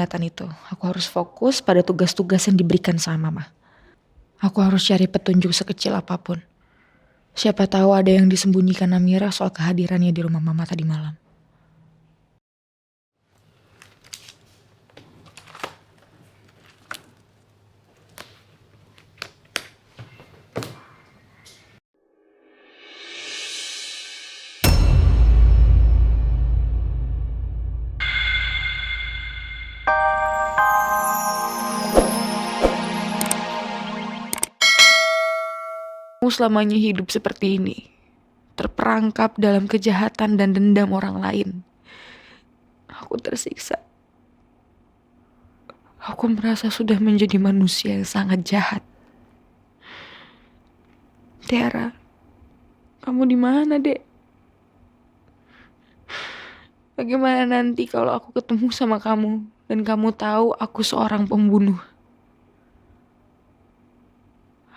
peringatan itu. Aku harus fokus pada tugas-tugas yang diberikan sama mama. Aku harus cari petunjuk sekecil apapun. Siapa tahu ada yang disembunyikan Amira soal kehadirannya di rumah mama tadi malam. Kamu selamanya hidup seperti ini, terperangkap dalam kejahatan dan dendam orang lain. Aku tersiksa. Aku merasa sudah menjadi manusia yang sangat jahat. Tiara, kamu di mana, Dek? Bagaimana nanti kalau aku ketemu sama kamu dan kamu tahu aku seorang pembunuh?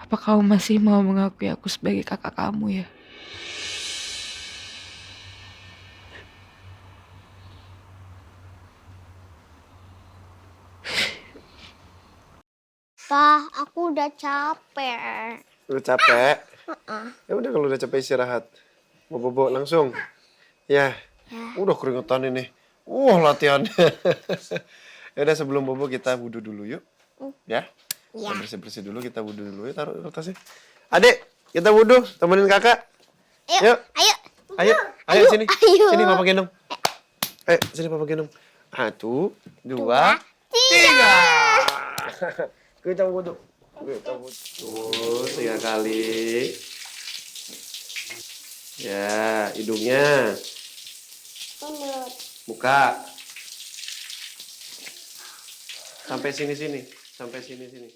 Apa kamu masih mau mengakui aku sebagai kakak kamu ya? Pa, aku udah capek. Udah capek? Ya udah kalau udah capek istirahat. Bobo langsung. Ya. Udah keringetan ini. Latihannya. Ya udah sebelum bobo kita wudhu dulu yuk. Ya. Kita bersih-bersih dulu, kita wudhu dulu ya, taruh kertasnya. Adik, kita wudhu, temenin kakak. Yuk. Ayo sini. Ayo. Sini papa gendong. Sini papa gendong. 1, 2, 3. Kita wudhu. 3 kali. Ya, hidungnya. Buka. Sampai sini. Sampai sini.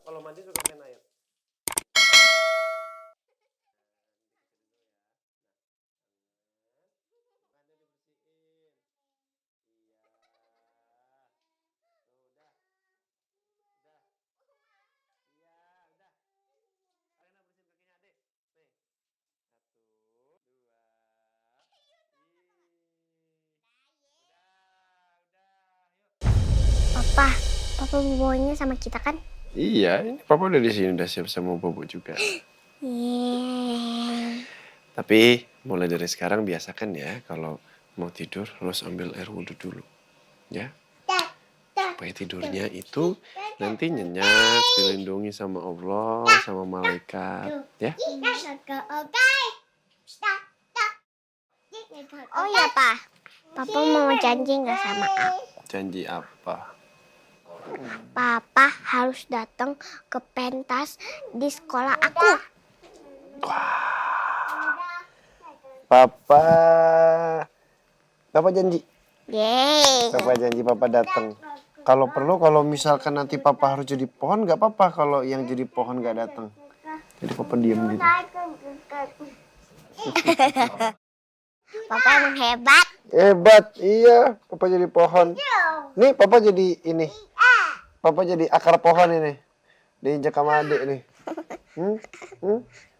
Kalau mandi suka main air. Papa bobanya sama kita kan? Iya, ini papa udah di sini, udah siap sama bobo juga. Tapi mulai dari sekarang biasakan ya kalau mau tidur harus ambil air wudhu dulu, ya. Supaya tidurnya itu nanti nyenyak, dilindungi sama Allah, sama malaikat, ya. Oh iya, Pa. Papa mau janji nggak sama aku? Janji apa? Papa harus datang ke pentas di sekolah aku. Papa janji. Yeay. Papa janji papa datang. Kalau perlu, kalau misalkan nanti papa harus jadi pohon, nggak apa-apa kalau yang jadi pohon nggak datang. Jadi papa diem gitu. Papa emang hebat. Hebat, iya. Papa jadi pohon. Nih, papa jadi ini. Papa jadi akar pohon ini. Diinjak sama adik nih.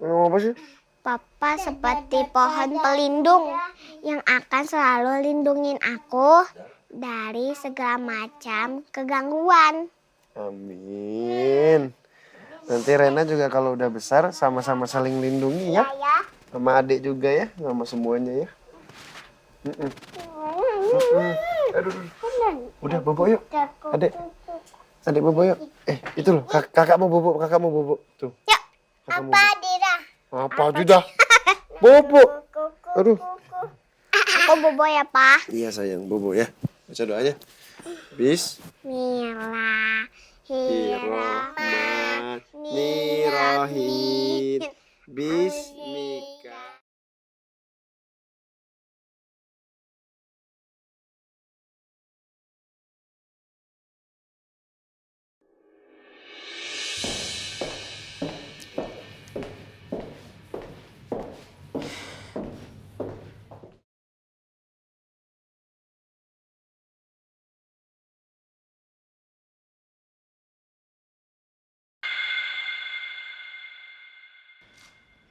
Ngomong apa sih? Papa seperti pohon pelindung yang akan selalu lindungin aku dari segala macam kegangguan. Amin. Nanti Rena juga kalau udah besar sama-sama saling lindungi ya. Sama adik juga ya, sama semuanya ya. Aduh. Udah bobo yuk. Adik bobo yuk. Itu loh, kakak mau bobo tuh. Yuk, apa Dira? Apa juga? Bobo. Aduh. Aku bobo ya, Pa. Iya sayang, bobo ya. Baca doanya. Bismillahirrahmanirrahim. Bismika.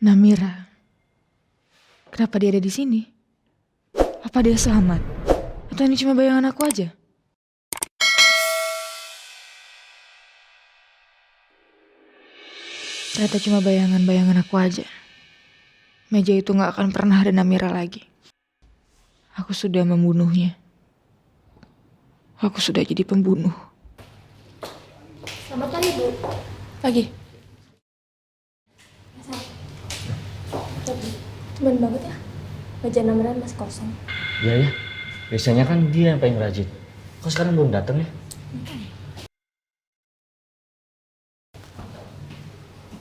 Namira. Kenapa dia ada di sini? Apa dia selamat? Atau ini cuma bayangan aku aja? Ternyata cuma bayangan-bayangan aku aja. Meja itu gak akan pernah ada Namira lagi. Aku sudah membunuhnya. Aku sudah jadi pembunuh. Selamat pagi, Bu. Pagi. Cuman banget ya. Meja Namira masih kosong. Iya ya, biasanya kan dia yang paling rajin. Kok sekarang belum datang ya?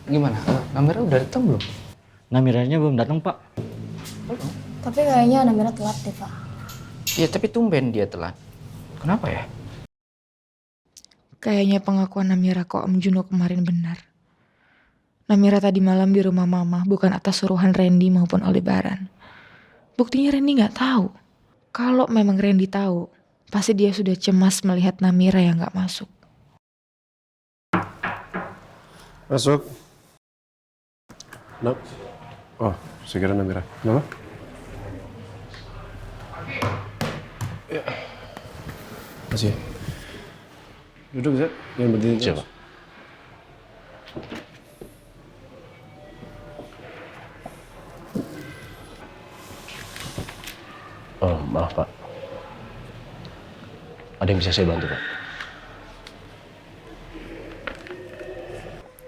Gimana? Namira udah datang belum? Namiranya belum datang, Pak. Tapi kayaknya Namira telat deh, Pak. Iya, tapi tumben dia telat. Kenapa ya? Kayaknya pengakuan Namira ke Om Juno kemarin benar. Namira tadi malam di rumah Mama bukan atas suruhan Randy maupun Aldebaran. Buktinya Randy gak tahu. Kalau memang Randy tahu, pasti dia sudah cemas melihat Namira yang gak masuk. Masuk. Nak. Oh, saya kira Namira. Kenapa? Ya. Masih. Duduk, Zak. Jangan berdiri terus. Siapa? Oh, maaf, Pak. Ada yang bisa saya bantu, Pak?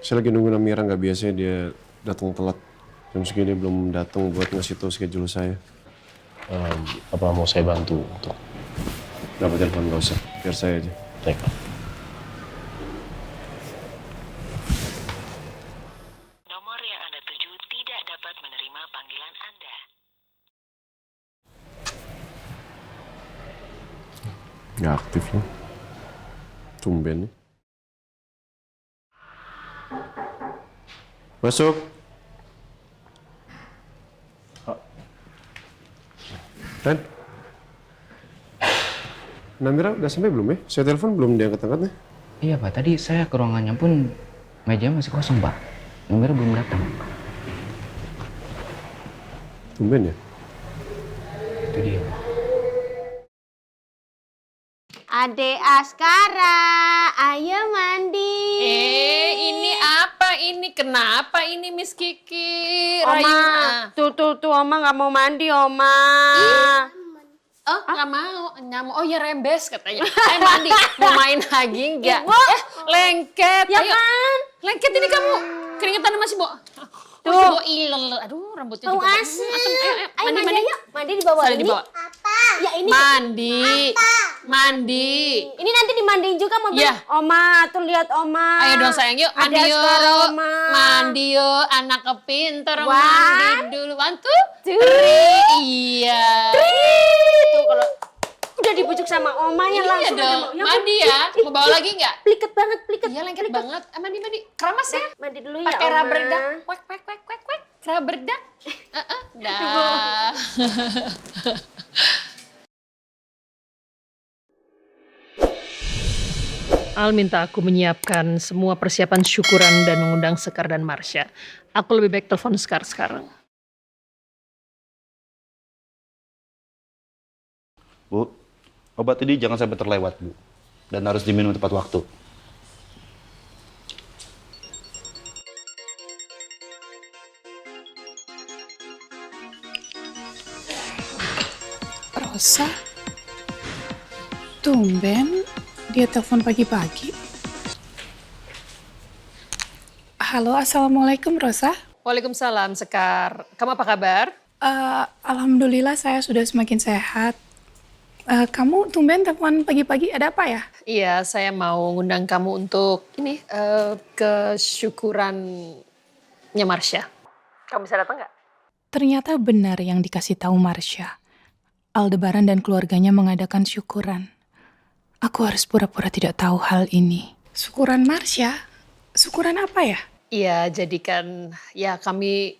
Saya lagi nunggu Namira, nggak biasa dia datang telat. Jam segini dia belum datang buat ngasih tahu schedule saya. Apa mau saya bantu untuk... Dapat telepon, nggak usah. Biar saya aja. Baik, Pak. Nomor yang Anda tuju tidak dapat menerima panggilan Anda. Nggak aktif loh. Tumben nih. Masuk. Ren. Namira udah sampai belum ya? Saya telepon belum diangkat-angkat nih. Iya, Pak. Tadi saya ke ruangannya pun meja masih kosong, Pak. Namira belum datang. Tumben ya? Itu dia, Pak. Adek Askara, ayo mandi. Ini apa ini? Kenapa ini Miss Kiki? Oma, tuh Oma nggak mau mandi, Oma. Oh, nggak mau. Nyamuk. Oh ya rembes katanya. Ayo mandi. Mau main lagi enggak? Ibu. Lengket. Ya Ayo. kan? Lengket ini kamu. Keringetan masih, Bo. Tuh. Masih Bo ilel. Aduh, rambutnya Bau juga. asem. Ayo Ayo mandi yuk. Mandi di bawah Sari ini. di bawah. Ya ini. Mandi. Mandi. Ini nanti dimandiin juga mobil. Iya. Oma, tuh lihat Oma. Ayo dong sayang, yuk mandi Adek yuk. Askara, Oma. Mandi yuk, anak kepinter. One, Mandi dulu. 1, 2, two, 3. Iya. Tuh kalau udah dibujuk sama Omanya Iya langsung dong, aja mau. mandi ya. Mau bawa lagi nggak? Pliket banget, pliket. Iya lengket banget. Mandi. Keramas ya. Mandi dulu ya, Pakai Oma. rubber duck. Wek. Rubber duck. Dah. Al minta aku menyiapkan semua persiapan syukuran dan mengundang Sekar dan Marsha. Aku lebih baik telepon Sekar sekarang. Bu, obat ini jangan sampai terlewat, Bu. Dan harus diminum tepat waktu. Rosa? Tumben dia telepon pagi-pagi. Halo, Assalamualaikum Rosa. Waalaikumsalam Sekar. Kamu apa kabar? Alhamdulillah saya sudah semakin sehat. Kamu tumben telepon pagi-pagi, ada apa ya? Iya, saya mau ngundang kamu untuk ini ke syukurannya Marsha. Kamu bisa datang nggak? Ternyata benar yang dikasih tahu Marsha. Aldebaran dan keluarganya mengadakan syukuran. Aku harus pura-pura tidak tahu hal ini. Syukuran Marsha? Syukuran apa ya? Iya, jadi kan ya kami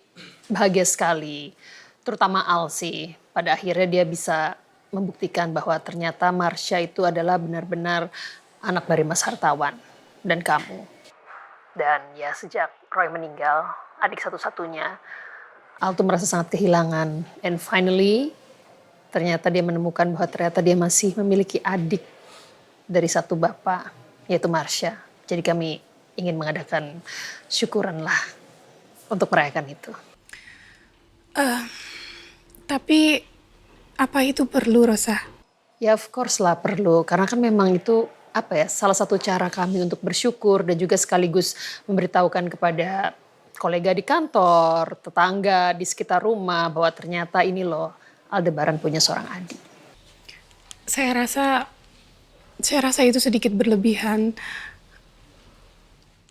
bahagia sekali. Terutama Al sih. Pada akhirnya dia bisa membuktikan bahwa ternyata Marsha itu adalah benar-benar anak dari Mas Hartawan dan kamu. Dan ya sejak Roy meninggal, adik satu-satunya, Al tuh merasa sangat kehilangan. And finally, ternyata dia menemukan bahwa ternyata dia masih memiliki adik dari satu bapak, yaitu Marsha. Jadi kami ingin mengadakan syukuran lah untuk merayakan itu. Tapi apa itu perlu, Rosa? Ya of course lah perlu, karena kan memang itu salah satu cara kami untuk bersyukur dan juga sekaligus memberitahukan kepada kolega di kantor, tetangga di sekitar rumah bahwa ternyata ini loh Aldebaran punya seorang adik. Saya rasa itu sedikit berlebihan.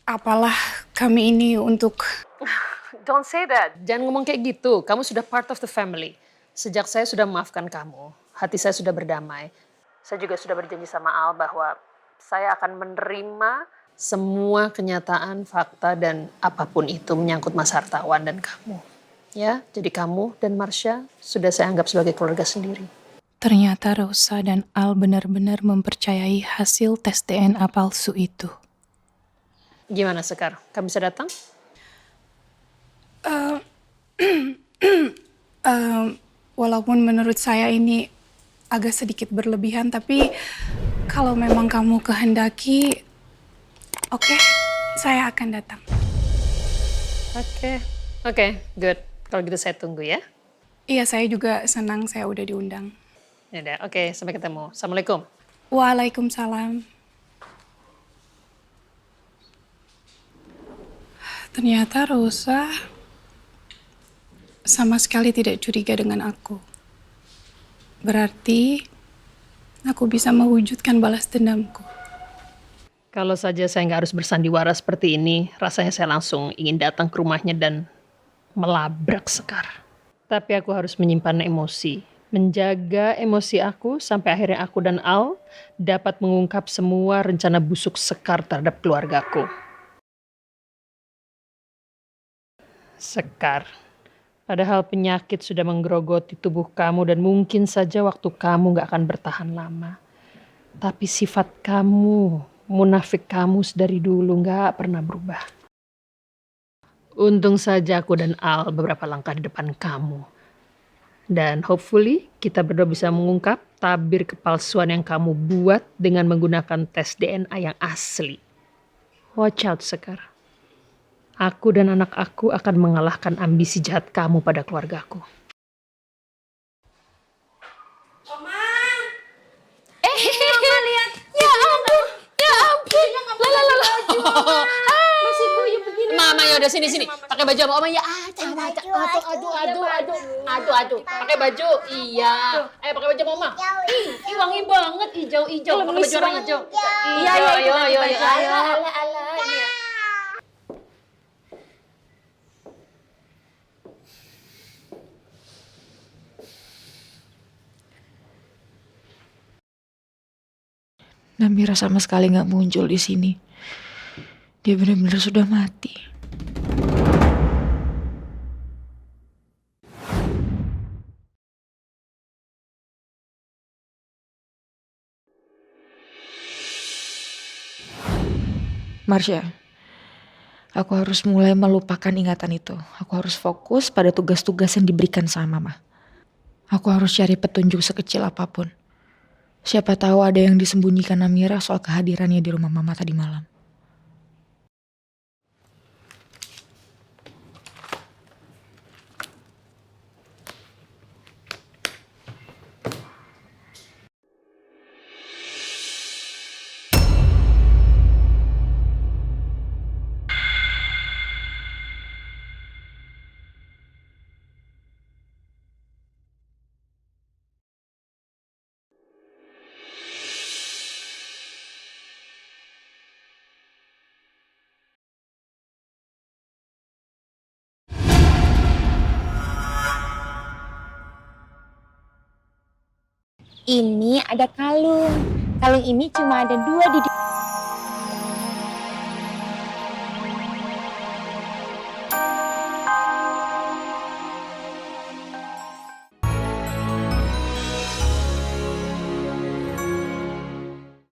Apalah kami ini untuk... Don't say that. Jangan ngomong kayak gitu. Kamu sudah part of the family. Sejak saya sudah memaafkan kamu, hati saya sudah berdamai. Saya juga sudah berjanji sama Al bahwa saya akan menerima semua kenyataan, fakta, dan apapun itu menyangkut Mas Hartawan dan kamu. Ya, jadi kamu dan Marsha sudah saya anggap sebagai keluarga sendiri. Ternyata Rosa dan Al benar-benar mempercayai hasil tes DNA palsu itu. Gimana Sekar? Kamu bisa datang? Walaupun menurut saya ini agak sedikit berlebihan, tapi kalau memang kamu kehendaki, oke, saya akan datang. Oke, good. Kalau gitu saya tunggu ya. Iya, saya juga senang saya udah diundang. Yaudah, oke, sampai ketemu. Assalamualaikum. Waalaikumsalam. Ternyata Rosa sama sekali tidak curiga dengan aku. Berarti aku bisa mewujudkan balas dendamku. Kalau saja saya nggak harus bersandiwara seperti ini, rasanya saya langsung ingin datang ke rumahnya dan melabrak Sekar. Tapi aku harus menyimpan emosi, menjaga emosi aku sampai akhirnya aku dan Al dapat mengungkap semua rencana busuk Sekar terhadap keluargaku. Sekar, padahal penyakit sudah menggerogoti tubuh kamu dan mungkin saja waktu kamu gak akan bertahan lama. Tapi sifat kamu, munafik kamu dari dulu gak pernah berubah. Untung saja aku dan Al beberapa langkah di depan kamu. Dan hopefully kita berdua bisa mengungkap tabir kepalsuan yang kamu buat dengan menggunakan tes DNA yang asli. Watch out Sekar. Aku dan anak aku akan mengalahkan ambisi jahat kamu pada keluargaku. Oma lihat. Ya ampun. Masih guyup begini. Mama ya udah sini. Pakai baju apa? Oma ya. Aduh. Pakai baju. Iya. Ayo pakai baju Mama. Ih, wangi banget hijau. Pakai baju orang hijau. Iya. Ayo. Namira sama sekali nggak muncul di sini. Dia benar-benar sudah mati. Marsha, aku harus mulai melupakan ingatan itu. Aku harus fokus pada tugas-tugas yang diberikan sama Mama. Aku harus cari petunjuk sekecil apapun. Siapa tahu ada yang disembunyikan Namira soal kehadirannya di rumah Mama tadi malam. Ini ada kalung. Kalung ini cuma ada 2 di